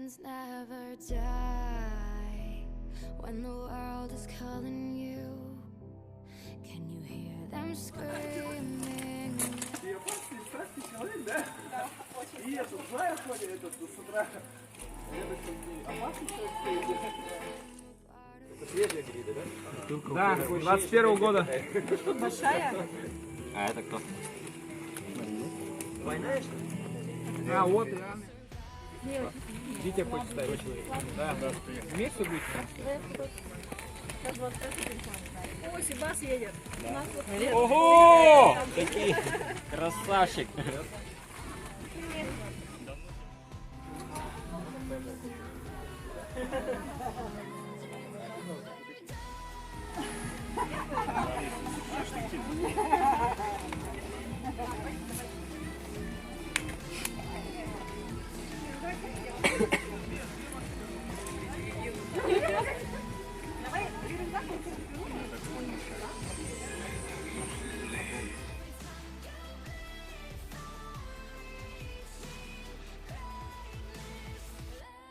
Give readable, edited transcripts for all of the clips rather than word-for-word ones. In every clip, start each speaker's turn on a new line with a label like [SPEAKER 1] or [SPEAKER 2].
[SPEAKER 1] Legends never die when the world is calling you. Can you hear them screaming?
[SPEAKER 2] Ты опасный, страшный человек, да? Да, очень. И этот, злая ходит, этот, с утра. Опасный человек. Это свежие гриды, да? Да, 21-го года.
[SPEAKER 3] Большая?
[SPEAKER 4] А это кто?
[SPEAKER 2] Двойная, что ли? А, вот и Анна. Витя хочет ставить. Да, да. Вместе быть?
[SPEAKER 3] О, Сибас едет. У нас вот
[SPEAKER 4] Ого! Какие красавчик!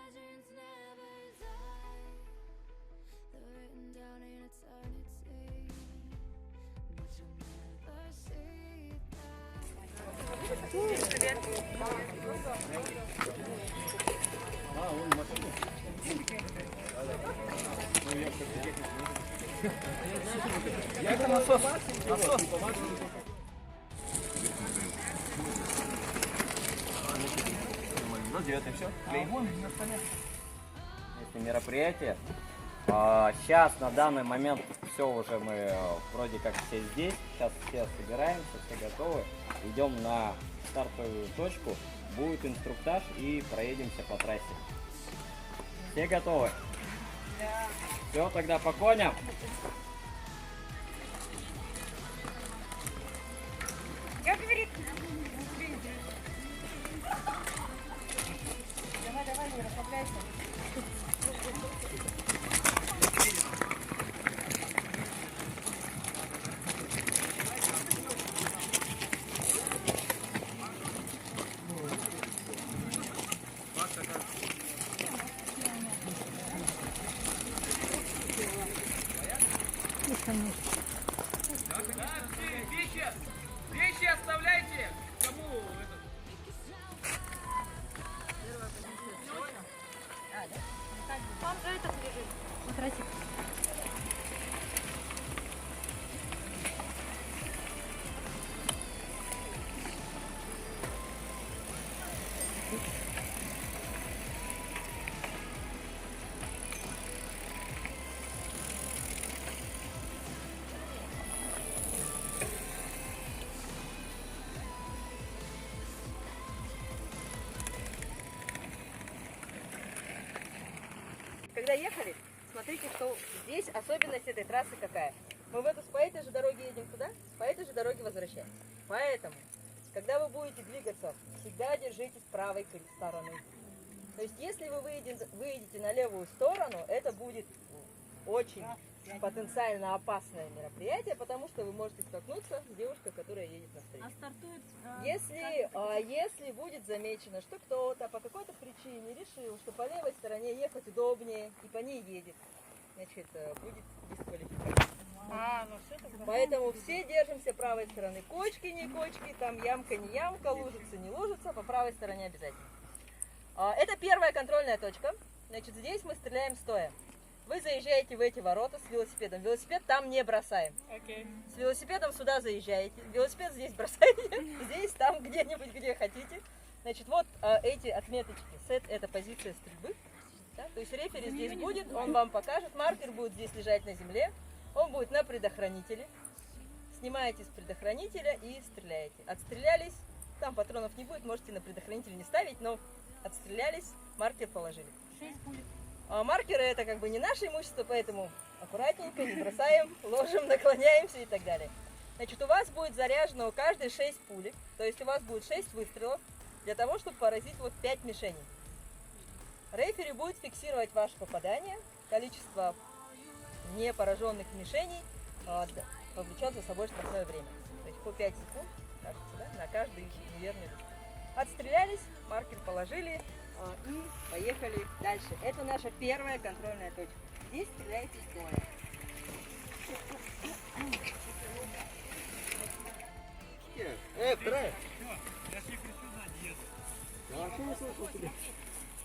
[SPEAKER 1] Legends never die. They're written down in eternity, but you'll never see that.
[SPEAKER 2] Это насос. Насос.
[SPEAKER 4] Ну, 9 все. Это мероприятие. Сейчас, на данный момент, все уже мы вроде как все здесь. Сейчас все собираемся, все готовы. Идем на стартовую точку. Будет инструктаж и проедемся по трассе. Все готовы? Да. Все, тогда по коням.
[SPEAKER 3] Как говорит? Давай, не расслабляйся.
[SPEAKER 2] Вещи оставляйте. Кому это?
[SPEAKER 3] Там же этот лежит. Матрасик. Когда ехали, смотрите, что здесь особенность этой трассы какая. Мы по этой же дороге едем туда, по этой же дороге возвращаемся. Поэтому, когда вы будете двигаться, всегда держитесь правой стороны. То есть, если вы выедете на левую сторону, это будет очень потенциально опасное мероприятие, потому что вы можете столкнуться с девушкой, которая едет навстречу.
[SPEAKER 5] А стартует?
[SPEAKER 3] Если будет замечено, что кто-то по какой-то причине решил, что по левой стороне ехать удобнее и по ней едет, значит, будет дисквалификация.
[SPEAKER 5] Ну все тогда.
[SPEAKER 3] Поэтому все держимся правой стороны. Кочки, не кочки, там ямка, не ямка, лужица, не лужица, по правой стороне обязательно. Это первая контрольная точка. Значит, здесь мы стреляем стоя. Вы заезжаете в эти ворота с велосипедом. Велосипед там не бросаем.
[SPEAKER 5] Окей.
[SPEAKER 3] С велосипедом сюда заезжаете. Велосипед здесь бросаете. Здесь, там, где-нибудь, где хотите. Значит, вот эти отметочки. Сет – это позиция стрельбы. Да? То есть рефери здесь будет, он вам покажет. Маркер будет здесь лежать на земле. Он будет на предохранителе. Снимаете с предохранителя и стреляете. Отстрелялись. Там патронов не будет, можете на предохранитель не ставить, но отстрелялись, маркер положили.
[SPEAKER 5] 6 пулек.
[SPEAKER 3] Маркеры это как бы не наше имущество, поэтому аккуратненько, не бросаем, ложим, наклоняемся и так далее. Значит, у вас будет заряжено у каждой 6 пулек, то есть у вас будет 6 выстрелов для того, чтобы поразить вот 5 мишеней. Рефери будет фиксировать ваше попадание, количество непораженных мишеней повлечет за собой штрафное время. То есть по 5 секунд, кажется, да, на каждый неверный выстрел. Отстрелялись, маркер положили, И поехали дальше. Это наша первая контрольная точка. Здесь стреляете стоя.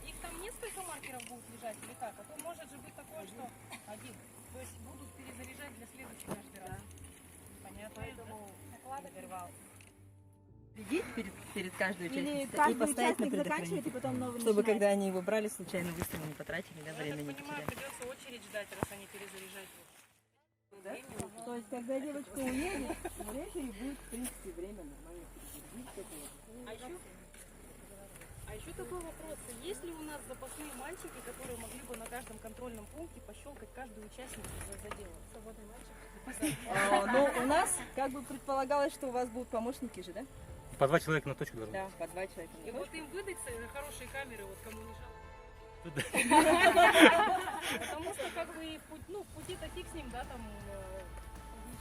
[SPEAKER 5] Их там несколько маркеров будет лежать или как? А то может же быть такое, что один. То есть будут перезаряжать для следующего каждый раз. Понятно. Поэтому интервал.
[SPEAKER 3] Следить перед каждой
[SPEAKER 6] Или
[SPEAKER 3] участницей и
[SPEAKER 6] каждый
[SPEAKER 3] поставить на
[SPEAKER 6] участник заканчивает,
[SPEAKER 3] предохранитель.
[SPEAKER 6] и потом новый
[SPEAKER 3] Чтобы
[SPEAKER 6] начинает.
[SPEAKER 3] когда они его брали, случайно выстрел не потратили, да,
[SPEAKER 5] Я
[SPEAKER 3] время
[SPEAKER 5] так
[SPEAKER 3] не
[SPEAKER 5] понимаю,
[SPEAKER 3] потеряли.
[SPEAKER 5] придется очередь ждать, раз они перезаряжать будут.
[SPEAKER 3] То есть, когда девочка уедет, у рефери будет, в принципе, время нормально перезарядить.
[SPEAKER 5] А еще такой вопрос. Есть ли у нас запасные мальчики, которые могли бы на каждом контрольном пункте пощелкать каждую участницу за дело? Свободный мальчик?
[SPEAKER 3] Ну, у нас как бы предполагалось, что у вас будут помощники же, да?
[SPEAKER 2] По 2 человека на точку должно.
[SPEAKER 3] Да, по 2 человека.
[SPEAKER 5] И вот им выдать хорошие камеры, вот кому не жалко. Потому что как бы в пути-то фиг с ним, да, там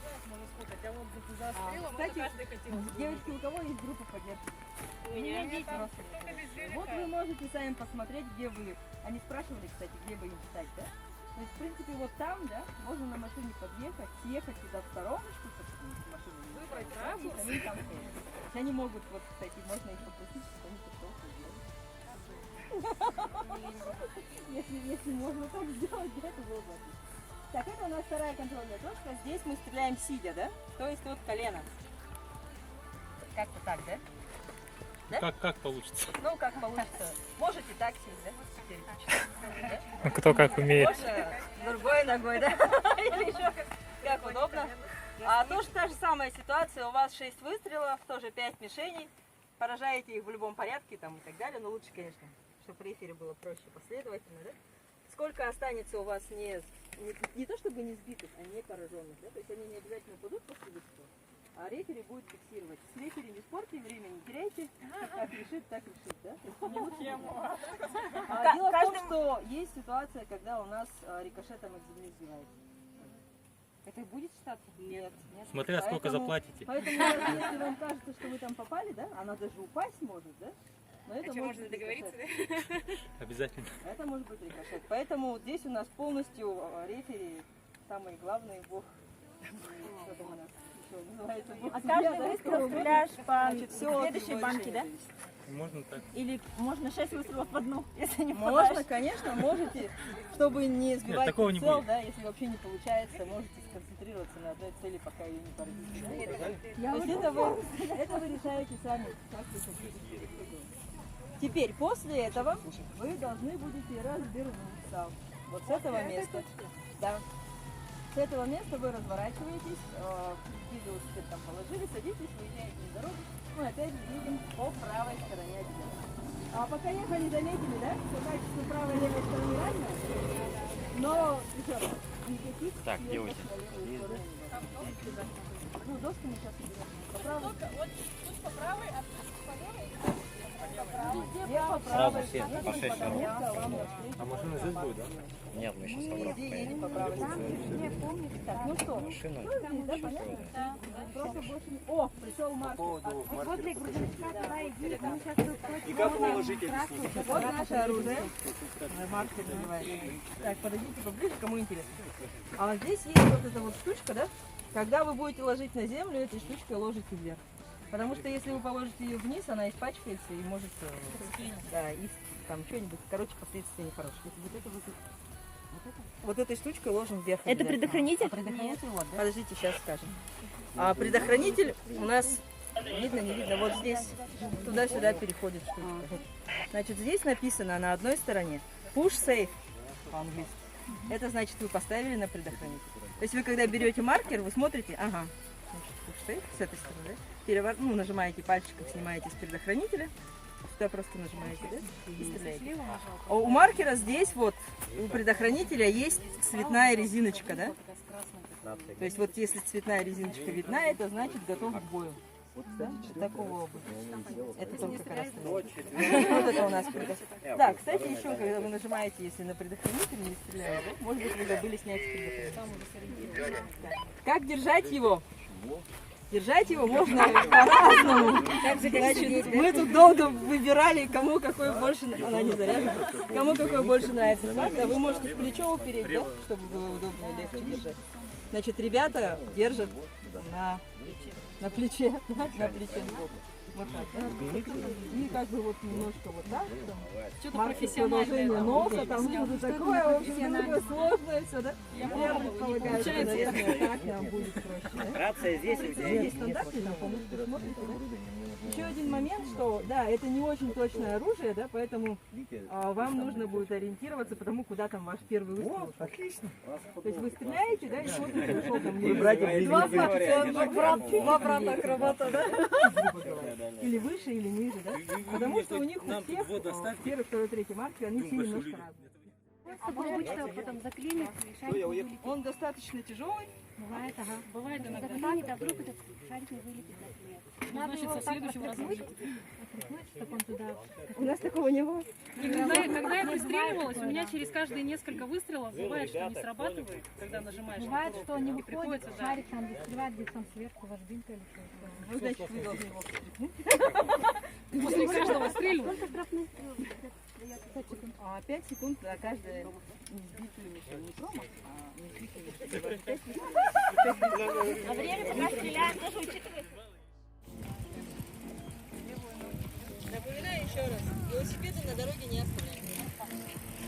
[SPEAKER 5] подъезжаешь, можно сколько, а вот за стрелом, это
[SPEAKER 3] кстати,
[SPEAKER 5] каждый хотел.
[SPEAKER 3] Девочки, у кого есть группа поддержки?
[SPEAKER 5] У меня нет, только без
[SPEAKER 3] Вот вы можете сами посмотреть, где вы. Они спрашивали, кстати, где бы им встать, да? То есть, в принципе, вот там, да, можно на машине подъехать, съехать туда в стороночку, чтобы машину не
[SPEAKER 5] Выбрать
[SPEAKER 3] мешала,
[SPEAKER 5] радиус.
[SPEAKER 3] они там стоят. То есть они могут, вот, кстати, можно их попросить, чтобы они пошелку сделали. Если можно так сделать, да, это было бы отлично. Так, это у нас вторая контрольная точка. Здесь мы стреляем сидя, да? То есть вот колено. Как-то так, да? Да?
[SPEAKER 2] Как получится?
[SPEAKER 3] Ну, как получится. Можете так сесть, да? Теоретически.
[SPEAKER 2] Кто как умеет.
[SPEAKER 3] Можно другой ногой, да? Или еще как удобно. А тоже та же самая ситуация. У вас 6 выстрелов, тоже 5 мишеней. Поражаете их в любом порядке там и так далее. Но лучше, конечно, чтобы рефери было проще последовательно, да? Сколько останется у вас не то чтобы не сбитых, а не пораженных, да? То есть они не обязательно упадут после выстрела, а рефери будет фиксировать. С рефери не спорьте, время не теряйте, как решит, так решит, да? Дело в том, что есть ситуация, когда у нас рикошетом от земли сбивается. Это будет считаться? Нет.
[SPEAKER 2] Смотря сколько заплатите.
[SPEAKER 3] Поэтому, если вам кажется, что вы там попали, да, она даже упасть может, да? Но это может
[SPEAKER 5] можно
[SPEAKER 3] быть
[SPEAKER 5] договориться,
[SPEAKER 3] рикошет.
[SPEAKER 2] Обязательно.
[SPEAKER 3] Это может быть рикошет. Поэтому здесь у нас полностью рефери, самый главный бог. Что там у нас еще называется? Бог
[SPEAKER 6] А
[SPEAKER 3] судья,
[SPEAKER 6] каждый
[SPEAKER 3] да,
[SPEAKER 6] выстрел
[SPEAKER 3] этого
[SPEAKER 6] стреляешь
[SPEAKER 3] года.
[SPEAKER 6] по
[SPEAKER 3] Значит, всё от
[SPEAKER 6] следующей
[SPEAKER 3] его
[SPEAKER 6] банке,
[SPEAKER 3] решения
[SPEAKER 6] да?
[SPEAKER 3] зависит.
[SPEAKER 2] Можно так.
[SPEAKER 6] Или можно 6 выстрелов в одну, если не
[SPEAKER 3] Можно,
[SPEAKER 6] попадаешь.
[SPEAKER 3] конечно, можете, чтобы не сбивать
[SPEAKER 2] такого не
[SPEAKER 3] прицел,
[SPEAKER 2] будет.
[SPEAKER 3] да, если вообще не получается, можете сконцентрироваться на одной цели, пока ее не поразите. То есть это вы решаете сами, как вы хотите. Теперь, после этого вы должны будете развернуться. Вот с этого места. Да. С этого места вы разворачиваетесь, велосипед там положили, садитесь, выезжаете на дорогу. Мы опять же едем по правой стороне обязательно. А пока ехали, заметили, да, что качество правой и левой стороны разное? Но еще раз, никаких
[SPEAKER 4] Так,
[SPEAKER 3] съездов
[SPEAKER 4] девочки,
[SPEAKER 3] на левую сторону не должно быть. Ну, доски мы сейчас уберем. По правой.
[SPEAKER 5] Вот тут по правой, а по левой?
[SPEAKER 3] Где по
[SPEAKER 4] Сразу
[SPEAKER 3] правой?
[SPEAKER 4] все
[SPEAKER 3] Где
[SPEAKER 4] по 6
[SPEAKER 3] по
[SPEAKER 4] минут.
[SPEAKER 3] правой? Вам навстречу.
[SPEAKER 2] А машина здесь будет, да?
[SPEAKER 4] Нет, мы сейчас обратно
[SPEAKER 3] Везде
[SPEAKER 4] поедем.
[SPEAKER 3] едем по правой стороне. Так, ну что?
[SPEAKER 4] Машина.
[SPEAKER 3] Здесь, да, понятно? Просто больше не... О, пришел маркер.
[SPEAKER 6] Возле грузовичка давай иди, мы сейчас тут
[SPEAKER 2] И как положить
[SPEAKER 3] Вот наше оружие. Маркер называется. Так, подойдите поближе, кому интересно. А здесь есть вот эта вот штучка, да? Когда вы будете ложить на землю, этой штучкой ложите вверх. Потому что если вы положите ее вниз, она испачкается и может, да, и там что-нибудь, короче, последствия нехорошие. Вот этой штучкой ложим вверх.
[SPEAKER 6] Это
[SPEAKER 3] обязательно.
[SPEAKER 6] предохранитель?
[SPEAKER 3] А предохранитель вот, да? Подождите, сейчас скажем. А предохранитель у нас, видно, не видно, вот здесь, туда-сюда переходит штучка. Значит, здесь написано на одной стороне push safe по-английски. Это значит, вы поставили на предохранитель. То есть вы, когда берете маркер, вы смотрите, ага, значит, push safe с этой стороны, да? Нажимаете пальчиком, снимаете с предохранителя, сюда просто нажимаете, да, и стреляете. А у маркера здесь вот, у предохранителя есть цветная резиночка, да? То есть вот если цветная резиночка видна, это значит готов к бою. Да? Такого образа. Это только когда стреляете. Вот это у нас предохранитель. Да, кстати, еще, когда вы нажимаете, если на предохранитель не стреляете, да? Может быть, вы забыли снять с предохранителя. Как держать его? Держать его можно по-разному. Значит, мы тут долго выбирали, кому какой больше, она не заряжена, кому какой больше нравится. Так, а вы можете в плечо упереть, да, чтобы было удобнее, легче держать. Значит, ребята держат на плече, на плече сбоку. Вот так, да? И как бы вот немножко вот так.
[SPEAKER 5] Что-то
[SPEAKER 3] Продолжение
[SPEAKER 5] профессиональное.
[SPEAKER 3] носа, там что-то такое, в общем, такое сложное все, да? Я предполагаю, что, наверное, так нам будет проще.
[SPEAKER 4] Рация здесь у тебя
[SPEAKER 3] Нет,
[SPEAKER 4] есть?
[SPEAKER 3] стандартный там, по-моему, смотрите, да? Еще один момент, что, да, это не очень точное оружие, да, поэтому вам нужно будет ориентироваться по тому, куда там ваш первый выстрел.
[SPEAKER 2] Отлично.
[SPEAKER 3] То есть вы стреляете, да, и смотрите, ушел там
[SPEAKER 6] Два брата акробата, да?
[SPEAKER 3] или выше, или ниже, да? Потому что у них у всех первый, второй, третий марки, они все немножко разные.
[SPEAKER 6] С собой обычно потом заклинит, и шарик не вылетит.
[SPEAKER 3] Он достаточно тяжелый.
[SPEAKER 6] Бывает, ага.
[SPEAKER 5] Бывает иногда.
[SPEAKER 6] Заклинит, а вдруг этот шарик не вылетит, например. Надо
[SPEAKER 5] Значит,
[SPEAKER 6] его
[SPEAKER 5] со
[SPEAKER 6] вот так
[SPEAKER 5] следующего раза
[SPEAKER 6] отряхнуть, чтобы он туда...
[SPEAKER 3] У нас такого не было.
[SPEAKER 5] И когда я пристреливалась, у меня через каждые несколько выстрелов бывает, что не срабатывает, когда нажимаешь.
[SPEAKER 6] Бывает,
[SPEAKER 5] на
[SPEAKER 6] что не
[SPEAKER 5] кнопку, и
[SPEAKER 6] выходит,
[SPEAKER 5] приходится, да.
[SPEAKER 6] шарик там застревает где-то там сверху, ложбинка или что-то.
[SPEAKER 3] Ну, значит, вы должны его встряхнуть.
[SPEAKER 5] После каждого стрельну.
[SPEAKER 6] Сколько штрафных дает? 5 секунд.
[SPEAKER 3] 5 секунд за каждую несбитую мишень. Не промах, а несбитую мишень. 5 секунд.
[SPEAKER 6] А время, пока стреляем, тоже учитывается.
[SPEAKER 3] Напоминаю еще раз, велосипеды на дороге не оставляйте.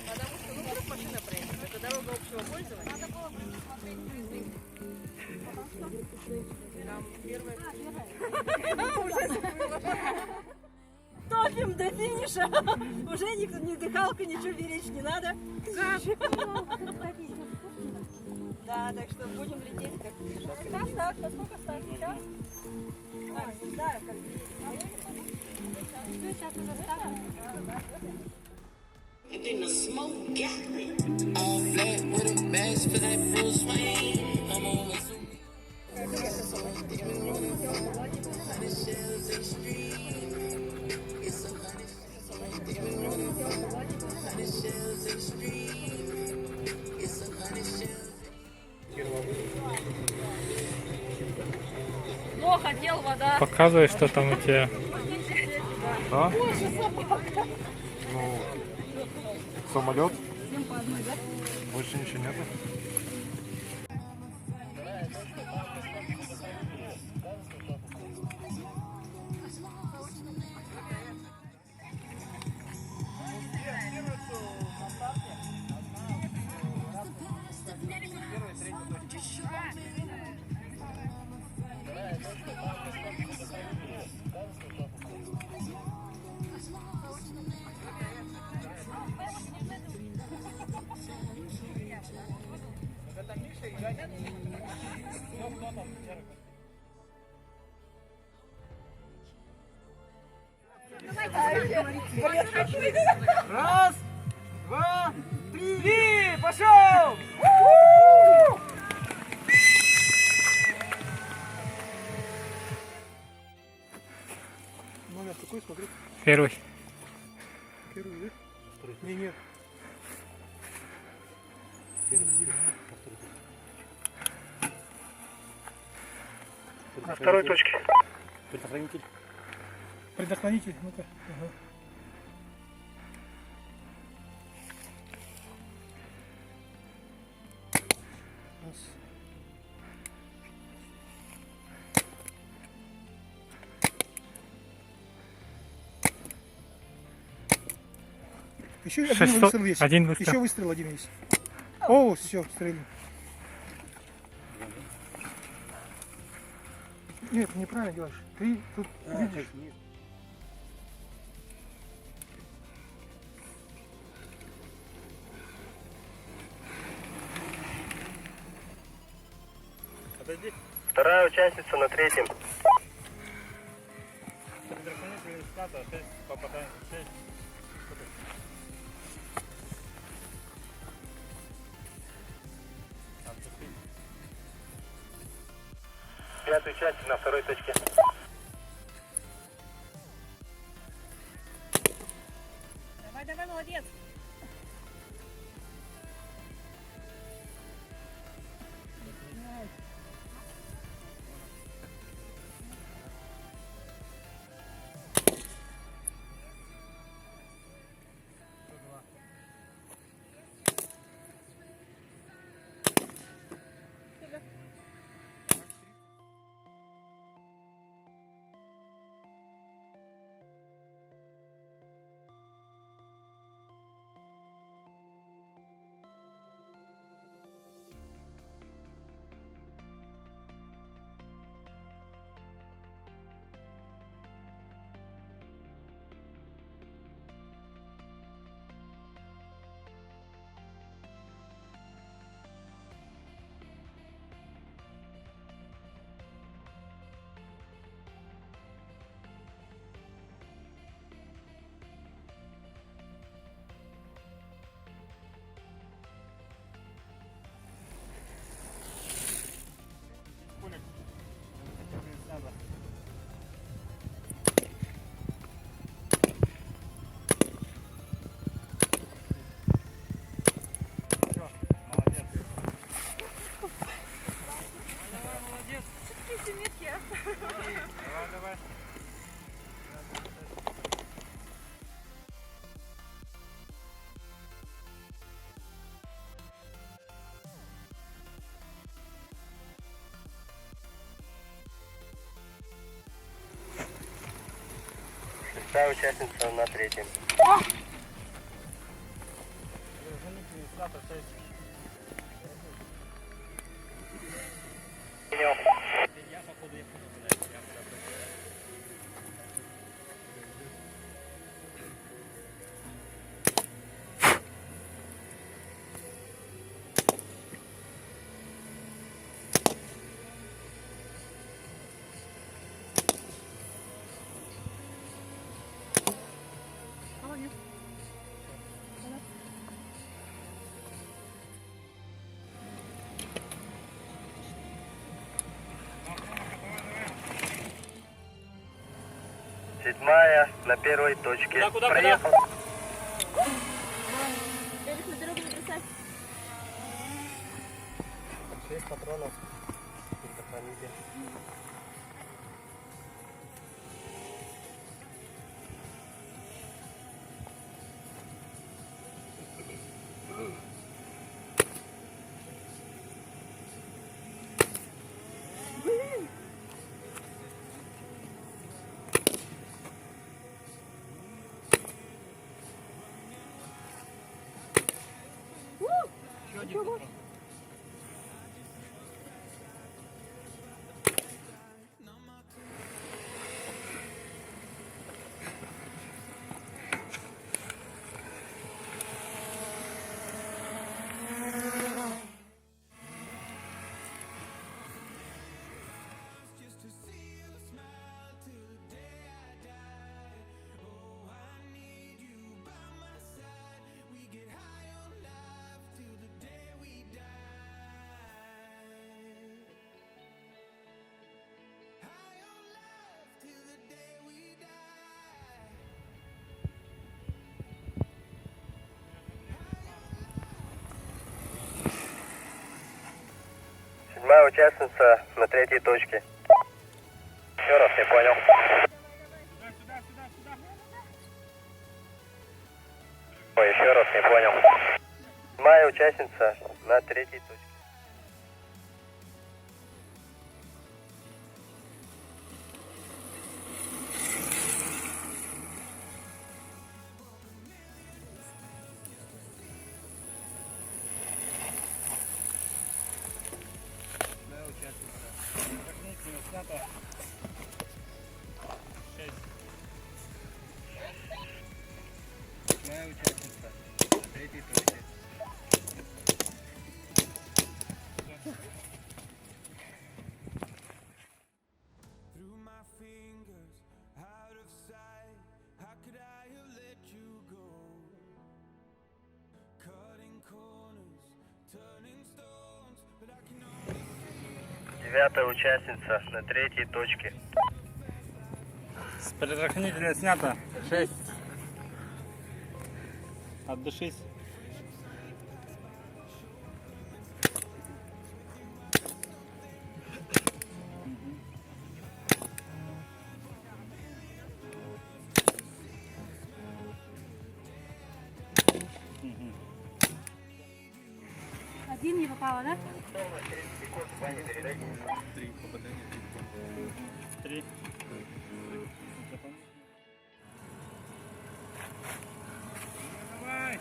[SPEAKER 3] Потому что, ну, вдруг машина проедет. Это дорога общего пользования. Надо было смотреть. Там первая... Топим до финиша. Уже ни дыхалка, ничего беречь не надо. Да, так что будем лететь как сейчас так, насколько стать? Сейчас? Не знаю, как
[SPEAKER 6] Сейчас уже ставим.
[SPEAKER 7] All black with a mask for that Bruce Wayne. I'm always
[SPEAKER 5] О, хотел вода.
[SPEAKER 2] Показывай, что там у тебя. А? Ну, самолет. Больше ничего нету. Раз, два, три, пошел! Номер какой, смотри?
[SPEAKER 8] Первый.
[SPEAKER 2] Первый, да? Второй. Нет.
[SPEAKER 8] На второй точке.
[SPEAKER 4] Предохранитель.
[SPEAKER 2] Предохранитель, ну-ка. Ага. Раз. Еще один
[SPEAKER 8] 600.
[SPEAKER 2] выстрел есть.
[SPEAKER 8] Один выстрел.
[SPEAKER 2] Еще выстрел один есть. О, все, стрельнул. Нет, неправильно делаешь. Ты тут видишь.
[SPEAKER 8] Вторая участница на третьем. Пятый участник на второй точке.
[SPEAKER 6] Давай, давай, молодец.
[SPEAKER 2] Давай.
[SPEAKER 8] Шестая участница на третьем. Принял. Седьмая на первой точке. Проехал.
[SPEAKER 6] Эрик, на дорогу не бросай.
[SPEAKER 8] 6 патронов. Предохраните. Седьмая участница на третьей точке. Еще раз не понял. Ой, еще раз не понял. Седьмая участница на третьей точке. Моя участница на третьей точке.
[SPEAKER 7] Through my fingers, out of sight. How could I have let you go? Cutting corners, turning stones, but I can only
[SPEAKER 8] Девятая участница на третьей точке.
[SPEAKER 2] Предохранитель снято. 6. Отдышись.
[SPEAKER 6] Один не попало, да?
[SPEAKER 2] 3 попадания. 3. Давай.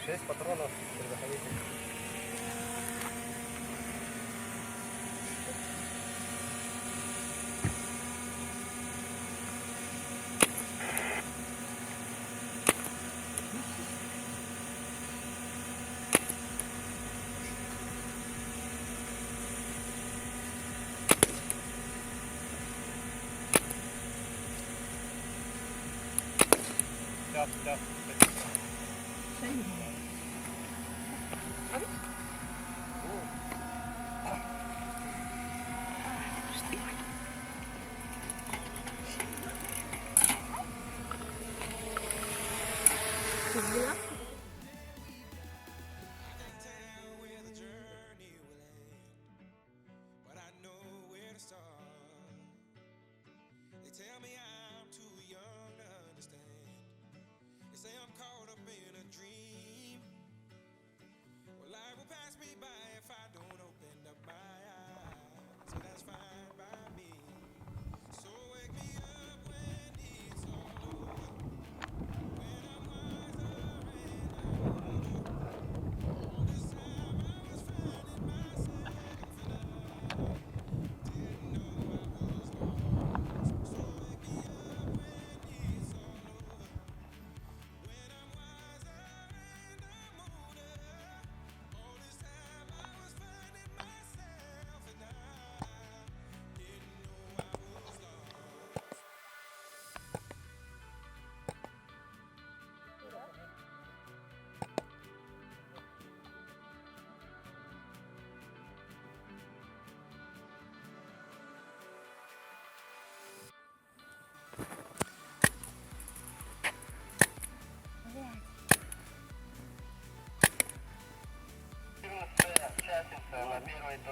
[SPEAKER 8] 6 патронов. Предохраните.
[SPEAKER 2] Сейчас.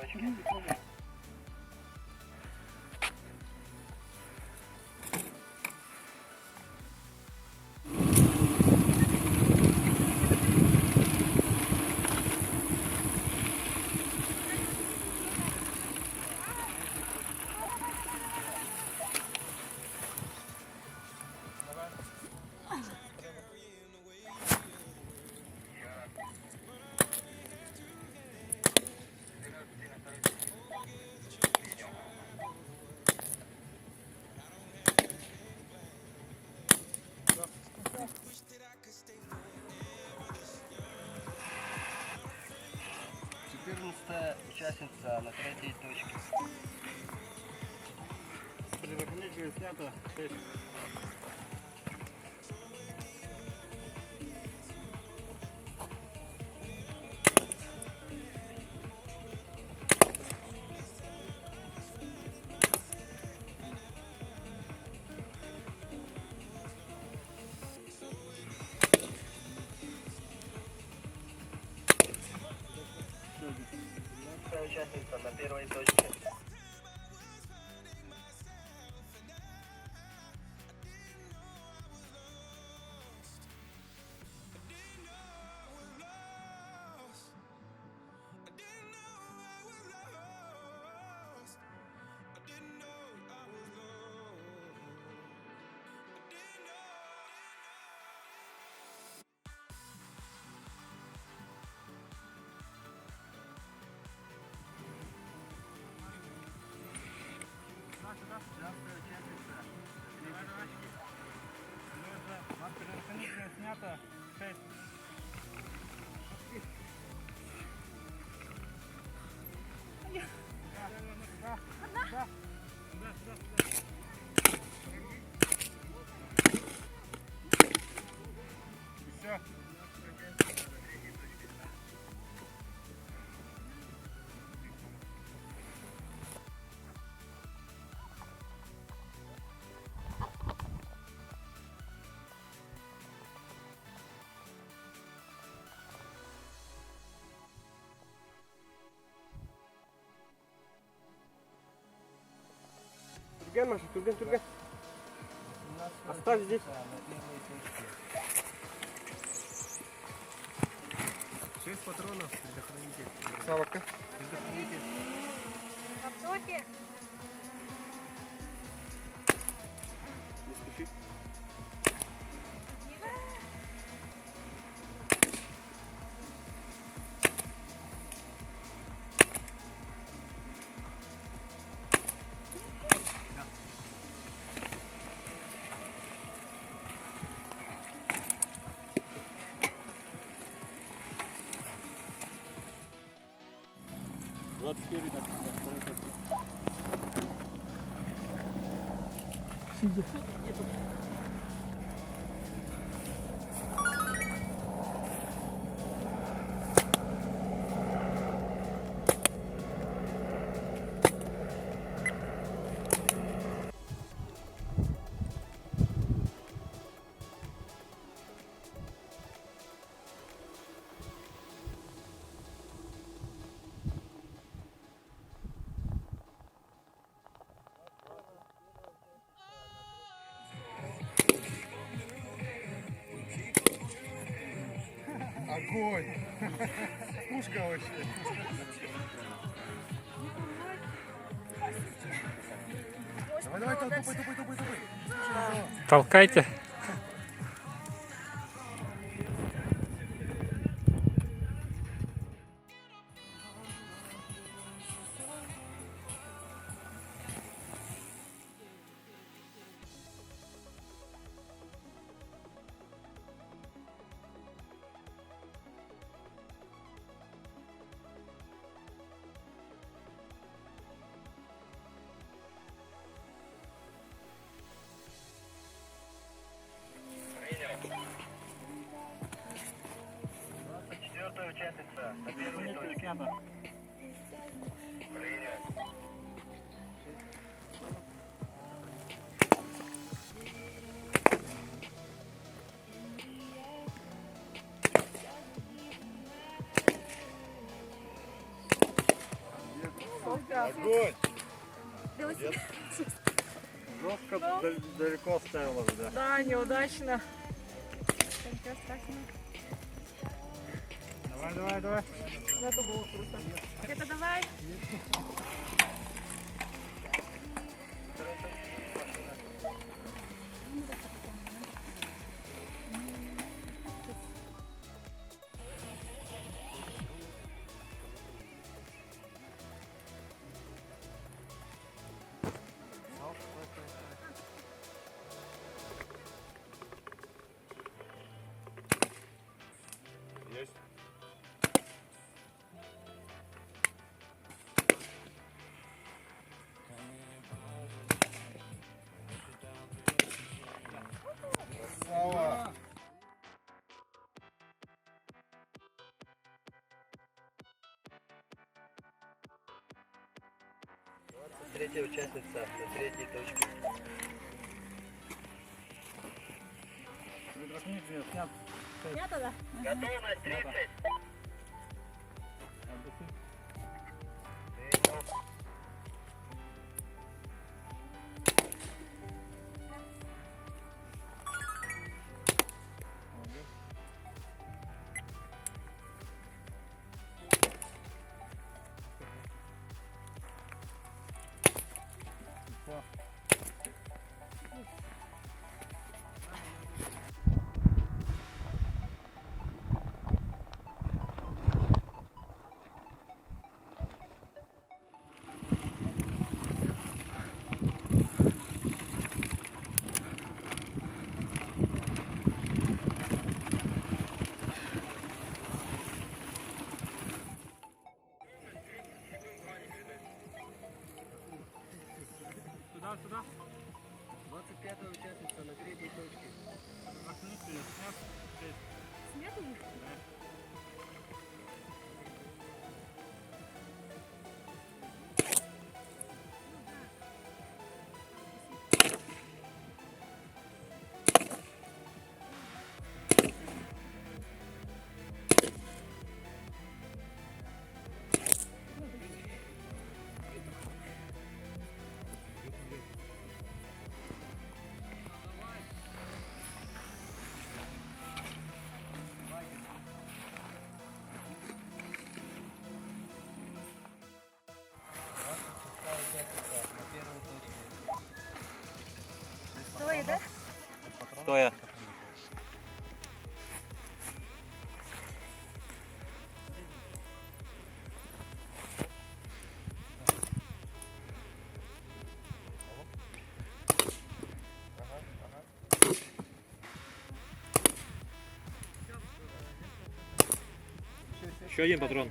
[SPEAKER 8] точки. Участница на третьей точке.
[SPEAKER 2] Предохранитель снято. 6.
[SPEAKER 8] Участница на первой точке.
[SPEAKER 2] Предохранитель снято. 6. Все. Турган, Маша, Турган, Турган. Оставь здесь. 6 патронов, предохранитель. Савка. Предохранитель.
[SPEAKER 6] Аптеки.
[SPEAKER 2] Не спеши. Огонь! Пушка вообще! Давай, давай, тупай.
[SPEAKER 9] Толкайте.
[SPEAKER 8] Четвертая участница на первой точке. Принять.
[SPEAKER 2] Огонь! Жестко далеко ставила, да.
[SPEAKER 3] Да, неудачно.
[SPEAKER 2] Давай, давай, давай.
[SPEAKER 3] Это было круто.
[SPEAKER 5] Это давай.
[SPEAKER 2] Есть. Красава.
[SPEAKER 8] Третья участница на третьей точке.
[SPEAKER 2] Предохранитель снят.
[SPEAKER 5] Снято, да?
[SPEAKER 8] Готовность 30.
[SPEAKER 2] Сюда.
[SPEAKER 8] 25-я участница на третьей точке.
[SPEAKER 2] Предохранитель снят.
[SPEAKER 5] Снято? Стоит, да?
[SPEAKER 4] Стоя.
[SPEAKER 9] Еще один патрон.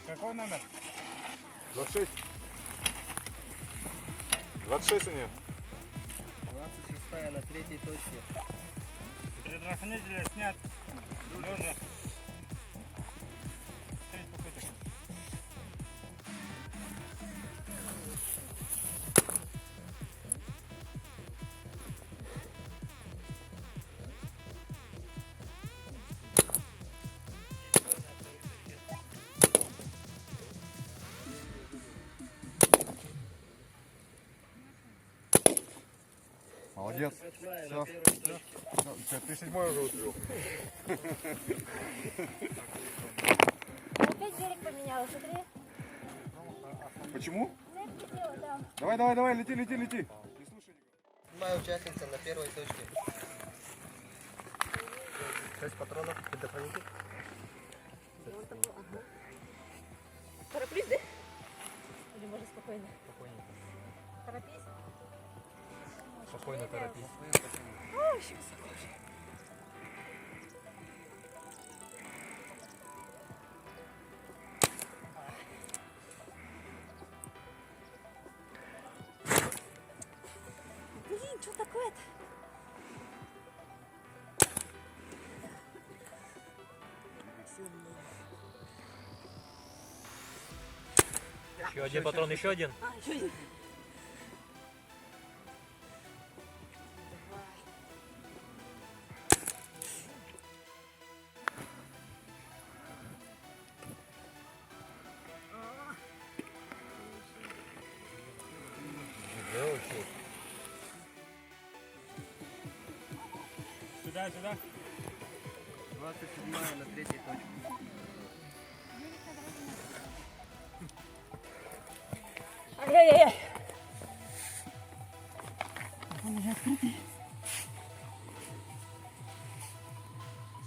[SPEAKER 2] Какой номер? 26. 26 у нее.
[SPEAKER 8] 26-я на третьей точке.
[SPEAKER 2] Предохранитель снят. Лежа. 3 попыток. Молодец. Все. Ты 7-й уже утрел.
[SPEAKER 6] Опять берег поменяла, смотри.
[SPEAKER 2] Почему?
[SPEAKER 6] Знаешь, что делать, да?
[SPEAKER 2] Давай, лети. Не слушай никого.
[SPEAKER 8] 7-я участница на первой точке. 6 патронов, предохранитель.
[SPEAKER 6] Тороплюсь, да? Или может спокойно?
[SPEAKER 8] Спокойненько.
[SPEAKER 6] Торопись.
[SPEAKER 8] Спокойно торопись.
[SPEAKER 6] О, еще высоко. Блин, что такое-то?
[SPEAKER 10] Еще один патрон, еще один.
[SPEAKER 5] Еще один.
[SPEAKER 10] Сюда, сюда.
[SPEAKER 8] 27 на третьей точке.
[SPEAKER 3] Ай-яй-яй.
[SPEAKER 5] Он уже открытый.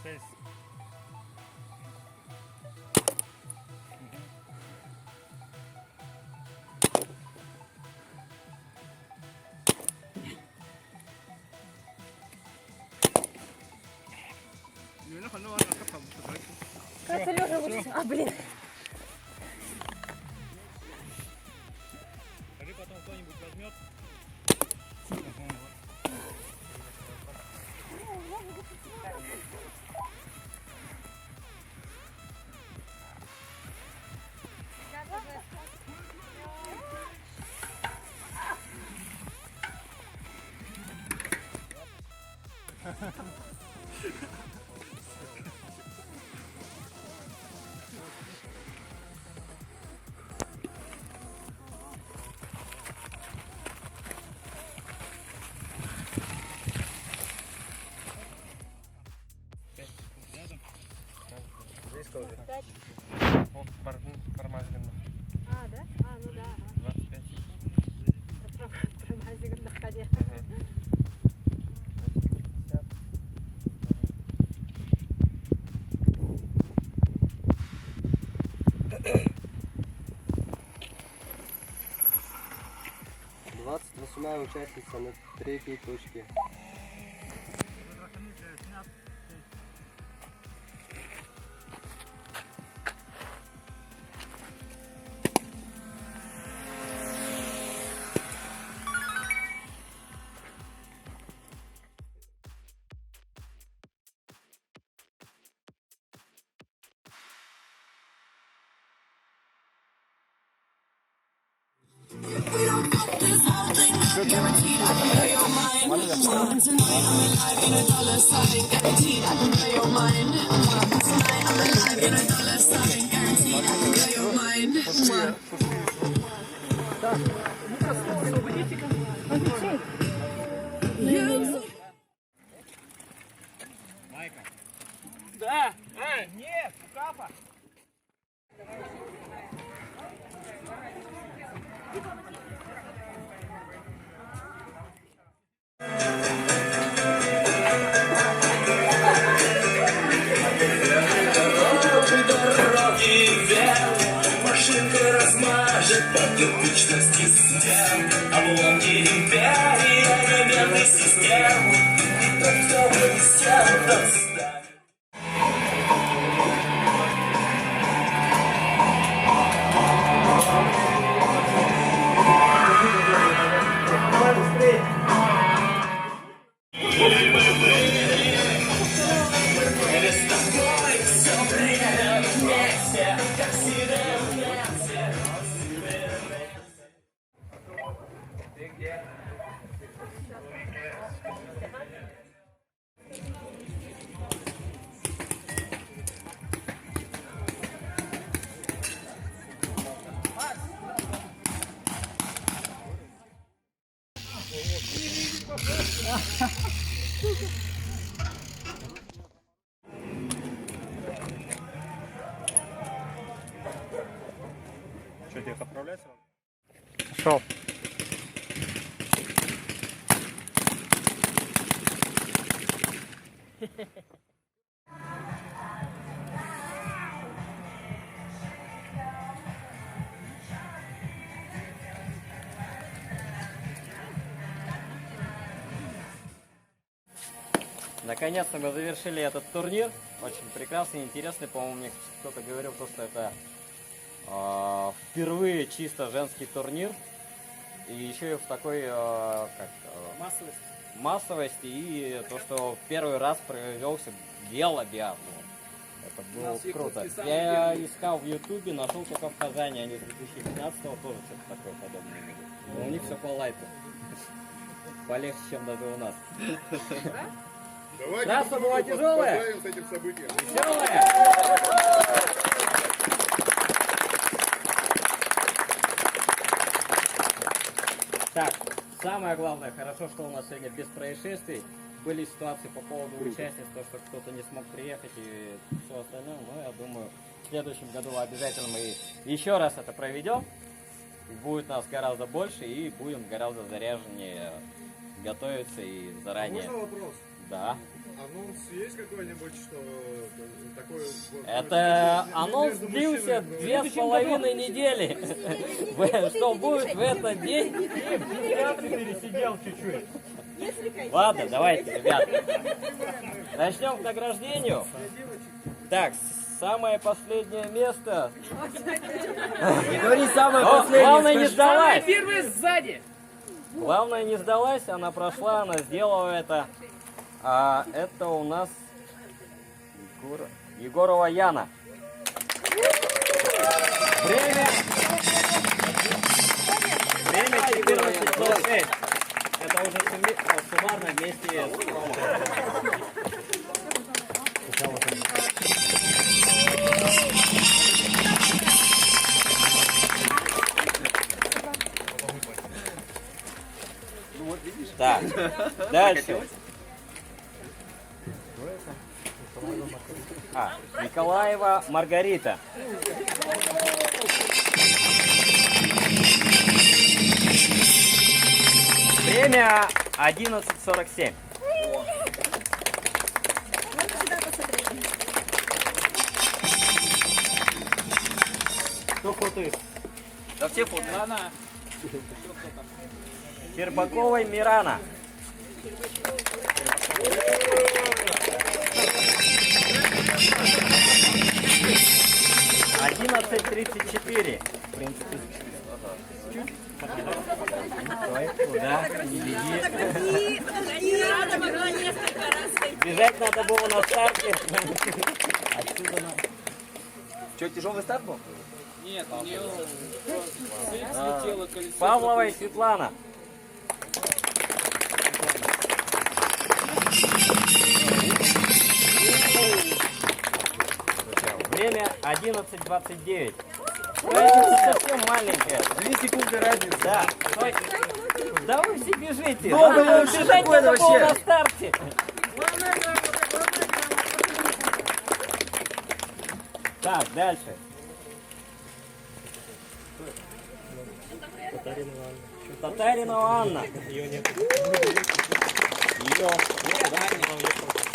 [SPEAKER 10] 6.
[SPEAKER 3] Кажется, Лёша лучше. А, блин.
[SPEAKER 10] Скажи, потом кто-нибудь возьмет. Промазано.
[SPEAKER 5] А, да? А, ну да.
[SPEAKER 10] 25.
[SPEAKER 5] Промазик на ходе.
[SPEAKER 8] 28 участница на третьей точке.
[SPEAKER 10] Майка.
[SPEAKER 2] Да. А, нет, капа.
[SPEAKER 7] Машинка размажет по кирпичности стен, обломки империи, элементы систем. Так кто бы сел, тот станет.
[SPEAKER 10] Что, тебе отправлять сразу?
[SPEAKER 9] Шел.
[SPEAKER 4] Наконец-то мы завершили этот турнир. Очень прекрасный, интересный. По-моему, мне кто-то говорил, что это впервые чисто женский турнир. И еще и в такой массовости. И то, что в первый раз провелся велобиатлон. Это было круто. Я искал в Ютубе, нашел только в Казани, они с 2015-го тоже что-то такое подобное были. Но у них все по лайту. Полегче, чем даже у нас. Трасса была тяжелая? Веселая? Так, самое главное, хорошо, что у нас сегодня без происшествий. Были ситуации по поводу участниц, то, что кто-то не смог приехать и все остальное. Но я думаю, в следующем году обязательно мы еще раз это проведем. Будет нас гораздо больше и будем гораздо заряженнее готовиться и заранее.
[SPEAKER 11] А можно вопрос?
[SPEAKER 4] Да.
[SPEAKER 11] Анонс есть какой-нибудь, что такое?
[SPEAKER 4] Это анонс длился 2,5 недели. Что будет в этот день?
[SPEAKER 10] Пересидел чуть-чуть.
[SPEAKER 4] Ладно, давайте, ребят. Начнем к награждению. Так, самое последнее место.
[SPEAKER 2] Не говори самое последнее.
[SPEAKER 4] Главное, не сдалась.
[SPEAKER 2] Первая сзади.
[SPEAKER 4] Главное, не сдалась, она прошла, она сделала это. А это у нас Егорова Яна. Время 14:06. Это уже суммарно вместе с промом. Так, дальше. Николаева Маргарита. Время 11:47. Кто фотоет?
[SPEAKER 2] Да все фото. Ладно.
[SPEAKER 4] Щербаковой Мирана. Одиннадцать 34. В принципе. Туда, не беги. Бежать надо было на старте. Отсюда надо.
[SPEAKER 2] Что, тяжелый старт был? Нет, у нее слетело колесо.
[SPEAKER 4] Павловой Светлана. Время 11:29. Разница совсем маленькая.
[SPEAKER 2] 2 секунды разницы.
[SPEAKER 4] Да. Да вы все бежите.
[SPEAKER 2] Ну, да вы
[SPEAKER 4] Бежать надо было на старте. Так, дальше. Татаринова Анна.
[SPEAKER 10] Ее нет.
[SPEAKER 4] Ее.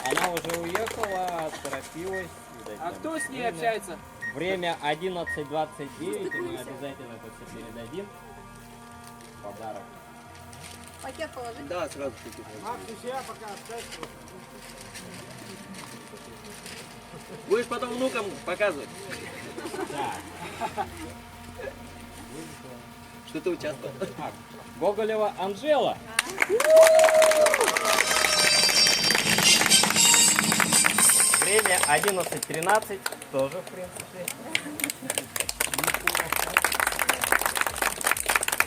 [SPEAKER 4] Она уже уехала, торопилась.
[SPEAKER 2] А кто с ней общается?
[SPEAKER 4] Время 11:29, и мы обязательно это все передадим. Подарок.
[SPEAKER 6] Пакет положить?
[SPEAKER 2] Да, сразу пакет. Будешь потом внукам показывать.
[SPEAKER 4] Да.
[SPEAKER 2] Что ты участвовал?
[SPEAKER 4] Гоголева Анжела. Время 11:13, тоже в принципе.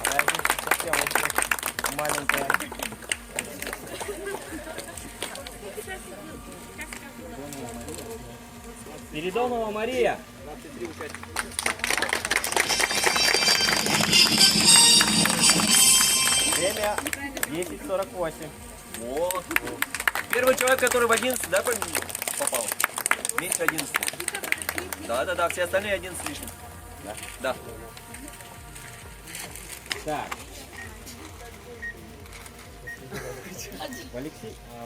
[SPEAKER 4] Разница совсем очень маленькая. Передонова Мария. Время 10:48.
[SPEAKER 2] Вот. Первый человек, который в 11, да, попал? Меньше 11. Да, все остальные 11 лишних.
[SPEAKER 4] Да?
[SPEAKER 2] Да.
[SPEAKER 4] Так.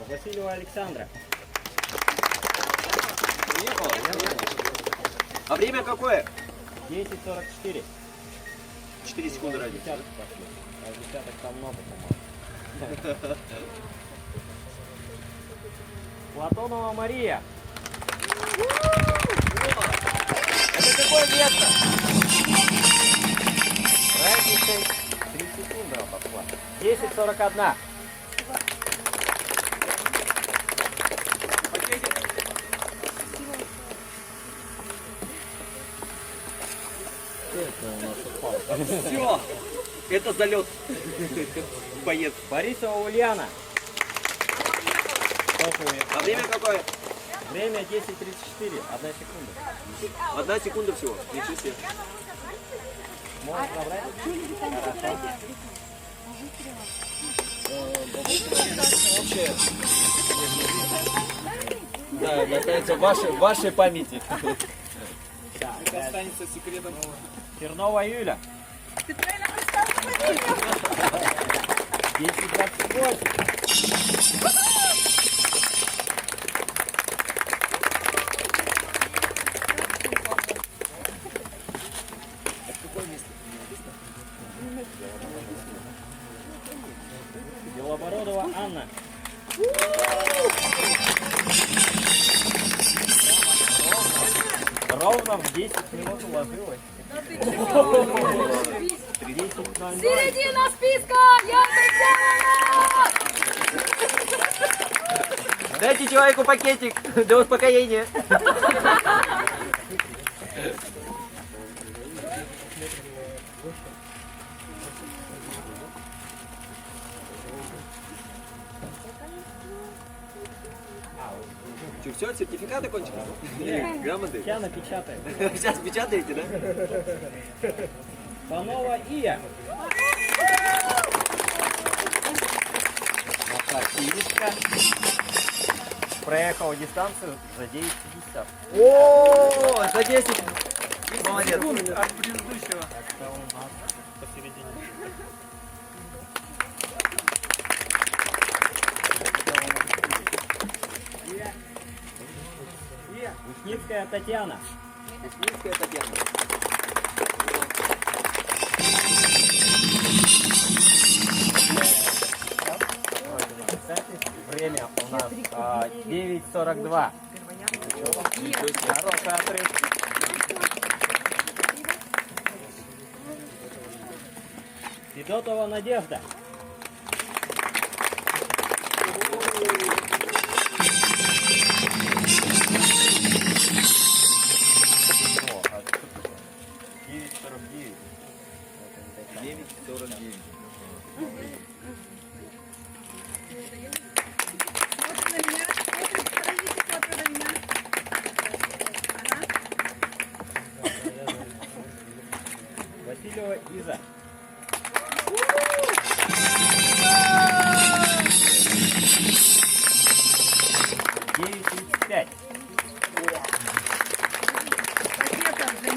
[SPEAKER 4] Васильева Александра.
[SPEAKER 2] А время какое?
[SPEAKER 4] 10:44.
[SPEAKER 2] 4 секунды ради.
[SPEAKER 4] Десяток пошли. А десяток там много, по-моему. Платонова Мария.
[SPEAKER 2] Это какое место?
[SPEAKER 4] Разницей 3 секунды пошла. 10:41. у нас упал.
[SPEAKER 2] Все, это залет. Боец.
[SPEAKER 4] Борисова Ульяна. Топовые.
[SPEAKER 2] А время какое?
[SPEAKER 4] Время 10:34. 1 секунда.
[SPEAKER 2] 1 секунда всего. Ничего себе.
[SPEAKER 4] Можно забрать?
[SPEAKER 2] Общее. Да, останется в вашей памяти.
[SPEAKER 11] Это останется секретом.
[SPEAKER 4] Чернова Юля.
[SPEAKER 6] Ты правильно поставил?
[SPEAKER 4] 10:28. Белобородова Анна. Ровно в 10 минут уложилась. 10:00.
[SPEAKER 6] Середина списка! Я прицелена!
[SPEAKER 2] Дайте человеку пакетик для успокоения. Что, все, сертификаты кончились? Или грамоты?
[SPEAKER 4] Сейчас напечатаем.
[SPEAKER 2] Сейчас печатаете, да?
[SPEAKER 4] Панова Ия. Киевска. Проехала дистанцию за 9:50.
[SPEAKER 2] О, за 10. Молодец.
[SPEAKER 11] От предыдущего.
[SPEAKER 4] Это у нас посередине. Вишницкая Татьяна.
[SPEAKER 2] Вишницкая Татьяна.
[SPEAKER 4] Время у нас 9:42. Хороший отрыв. Федотова Надежда. О, а что такое? 9:49.
[SPEAKER 2] 9:49.
[SPEAKER 4] Васильева Иза.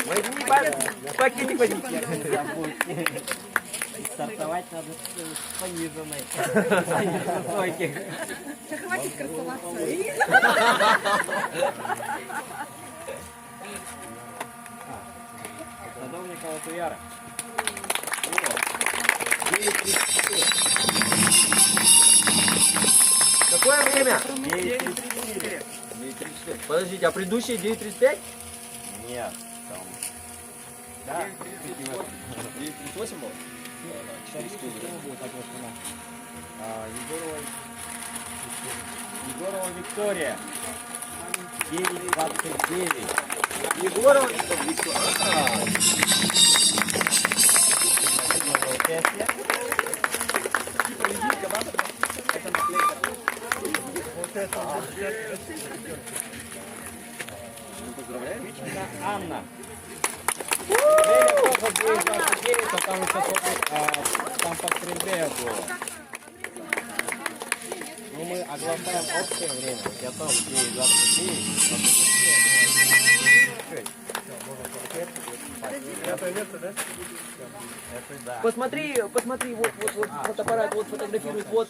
[SPEAKER 2] Возьми пакетик, возьмите.
[SPEAKER 4] Стартовать надо с пониженной высоких.
[SPEAKER 6] Хватит красоваться.
[SPEAKER 4] Садовникова Туяра.
[SPEAKER 2] Какое время?
[SPEAKER 4] 9:34.
[SPEAKER 2] 9:34. Подождите, а предыдущие 9:35?
[SPEAKER 4] Нет, там. Да.
[SPEAKER 2] 9:38 было?
[SPEAKER 4] Егорова Виктория. 9:29.
[SPEAKER 2] Егорова. Поздравляю.
[SPEAKER 4] Анна. Время тоже 9:29, потому что там по стрельбе было. Ну мы оглашаем общее время. Я тоже 9:29.
[SPEAKER 2] Посмотри, вот фотоаппарат, вот фотографирует, вот.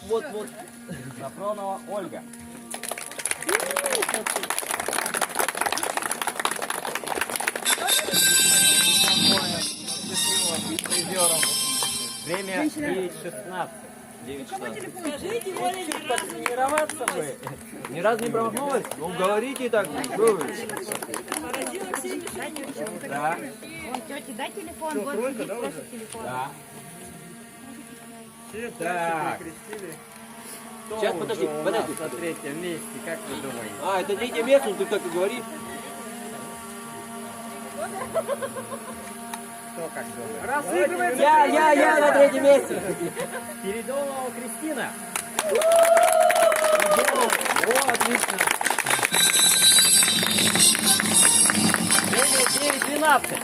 [SPEAKER 4] Сафронова Ольга. Время 9:16.
[SPEAKER 2] 9:16.
[SPEAKER 3] Скажите, Оля, ни разу не
[SPEAKER 4] Тренироваться бы.
[SPEAKER 2] Ни разу не промахнулась? Ну, говорите так. Что вы?
[SPEAKER 3] поразила всеми шагами.
[SPEAKER 4] Да.
[SPEAKER 6] Вон, тети, дай телефон. Вот сидит, просит телефон.
[SPEAKER 4] Да.
[SPEAKER 11] Так.
[SPEAKER 2] Сейчас, подожди.
[SPEAKER 4] На третьем месте, как вы думаете?
[SPEAKER 2] А, это третье место, ну ты так и говоришь.
[SPEAKER 4] Кто как думает?
[SPEAKER 10] Разыгрывается.
[SPEAKER 2] Я на третьем месте.
[SPEAKER 4] Передолова Кристина.
[SPEAKER 2] О, отлично.
[SPEAKER 4] 9-12.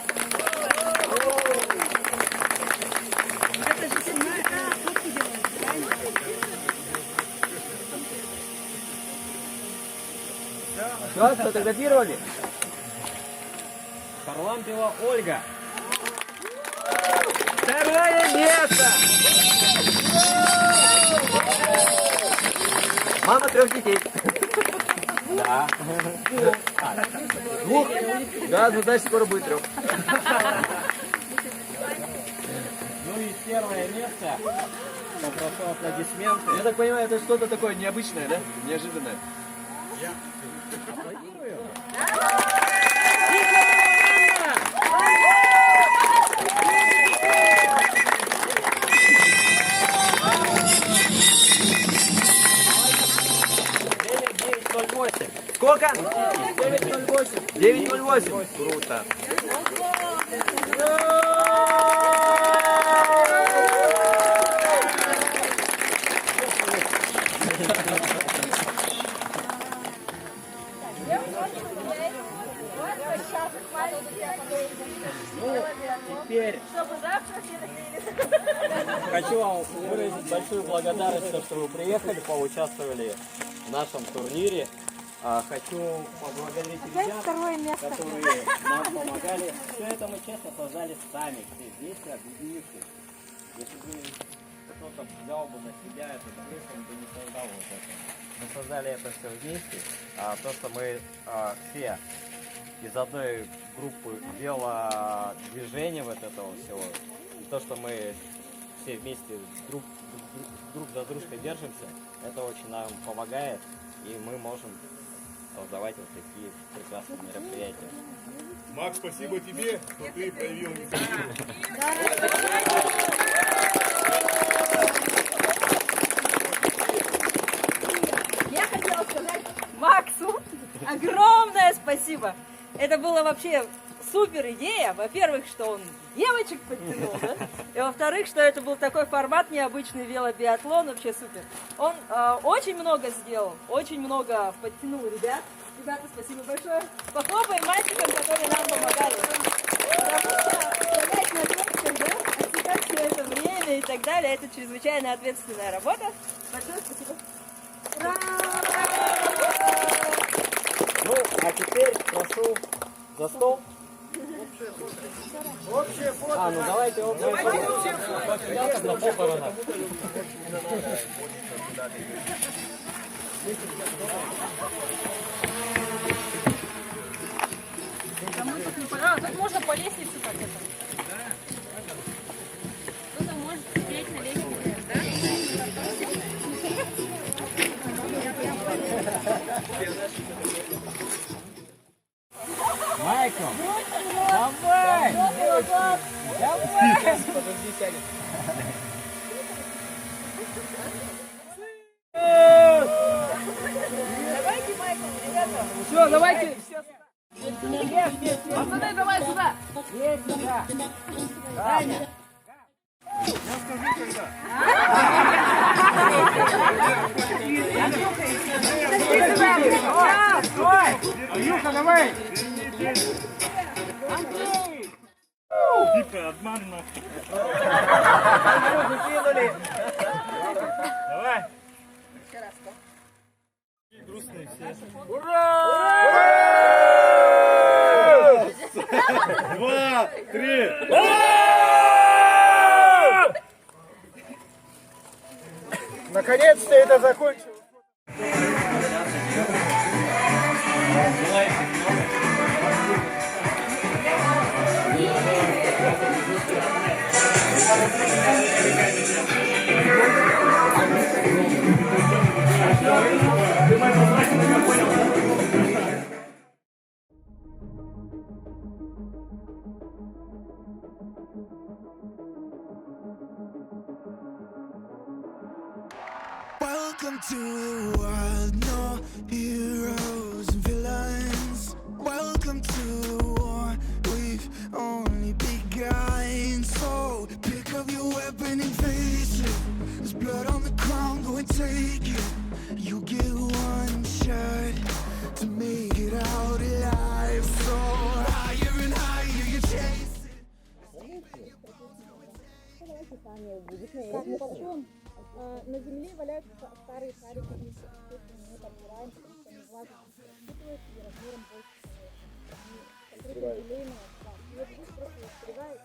[SPEAKER 2] Все, сфотографировали?
[SPEAKER 4] Харлампева Ольга.
[SPEAKER 2] Второе место! Мама 3 детей.
[SPEAKER 4] Да.
[SPEAKER 2] Двух? Да, ну значит скоро будет 3.
[SPEAKER 4] Ну и первое место. Попрошу аплодисменты.
[SPEAKER 2] Я так понимаю, это что-то такое необычное, да? Неожиданное. Сколько? 9:08. 9:08. Круто.
[SPEAKER 4] Теперь хочу вам выразить большую благодарность, что вы приехали, поучаствовали в нашем турнире. Хочу поблагодарить ребят, которые нам помогали. Все это мы честно создали сами, все вместе, объединившись. Если бы кто-то взял бы на себя это, он бы не создал вот это. Мы создали это все вместе. То, что мы все из одной группы велодвижения вот этого всего, и то, что мы все вместе друг за дружкой держимся, это очень нам помогает, и мы можем создавать вот такие прекрасные мероприятия.
[SPEAKER 11] Макс, спасибо тебе, что ты проявил инициативу.
[SPEAKER 3] Я хотела сказать Максу огромное спасибо. Это было вообще супер идея. Во-первых, что он девочек подтянул, да? И во-вторых, что это был такой формат необычный велобиатлон, вообще супер. Он очень много сделал, очень много подтянул ребят. Ребята, спасибо большое. Похлопаем мальчикам, которые нам помогали. Потому что стоять на точках, да, отсекать все это время и так далее, это чрезвычайно ответственная работа. Большое спасибо. Ура!
[SPEAKER 4] Ну, а теперь прошу за стол.
[SPEAKER 10] Общее фото.
[SPEAKER 4] Ну давайте общее фото. На похоронах.
[SPEAKER 5] Тут можно по лестнице так это. Кто-то может сидеть на лестнице, да?
[SPEAKER 4] Майкл, давай! Давай!
[SPEAKER 2] Подожди, сядем.
[SPEAKER 3] Давайте, Майкл, ребята.
[SPEAKER 2] Все, давайте.
[SPEAKER 3] Пацаны, давай сюда.
[SPEAKER 4] Есть сюда!
[SPEAKER 3] Таня.
[SPEAKER 11] Я скажу, когда.
[SPEAKER 10] Андрюха, давай!
[SPEAKER 11] Дико, обман нахуй. Давай. Грустные все. Ура! 2, 3.
[SPEAKER 10] Наконец-то это закончилось.
[SPEAKER 7] Welcome to the world, no heroes and villains. Welcome to the war, we've only begun.
[SPEAKER 6] сами выясняем. Как потом на земле валяются старые шарики, естественно, мы подбираем, потому что они влажно впитываются и размером больше становятся. Они покрыты желейные, да. И вот здесь просто согревает.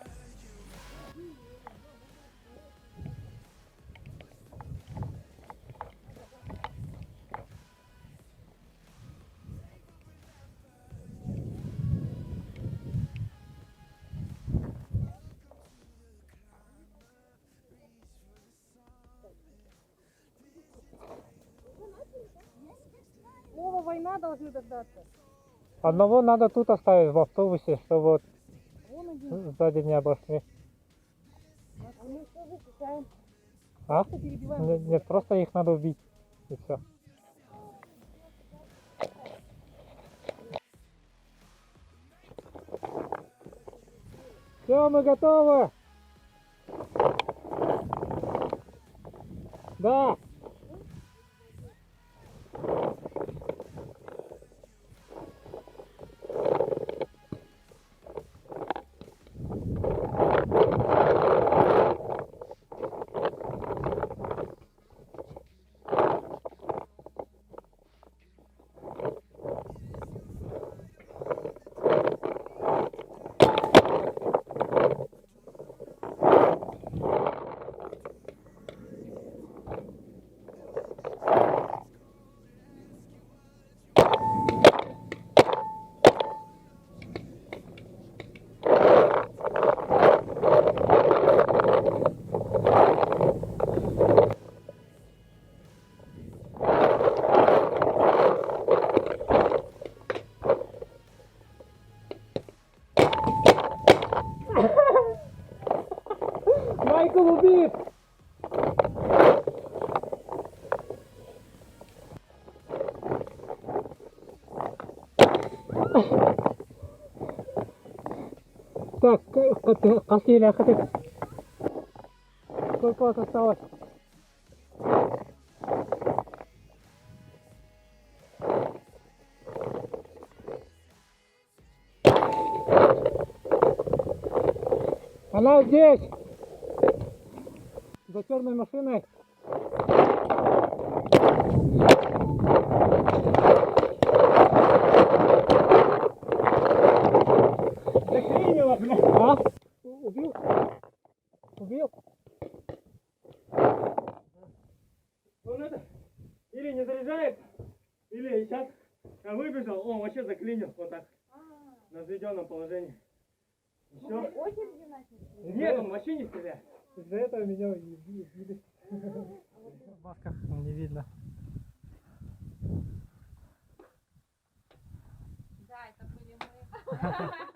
[SPEAKER 6] Слово «война» должны дождаться.
[SPEAKER 9] Одного надо тут оставить в автобусе, чтобы вот
[SPEAKER 6] Вон один.
[SPEAKER 9] сзади не обошли.
[SPEAKER 6] А мы что защищаем?
[SPEAKER 9] А?
[SPEAKER 6] Просто перебиваем.
[SPEAKER 9] Нет, просто их надо убить. И все. Все, мы готовы. Да. Майкл убит! Так, Касилия, сколько у вас осталось? Она здесь! За черной машиной. Заклинило, блядь. А? Убил? Убил?
[SPEAKER 10] Он это, или не заряжает, или сейчас выбежал, он вообще заклинил вот так, на взведенном положении. Все.
[SPEAKER 6] Очередью начали?
[SPEAKER 10] Нет, он вообще не стреляет.
[SPEAKER 9] Из-за этого меня убили. В масках не видно.
[SPEAKER 5] Да, это были мы.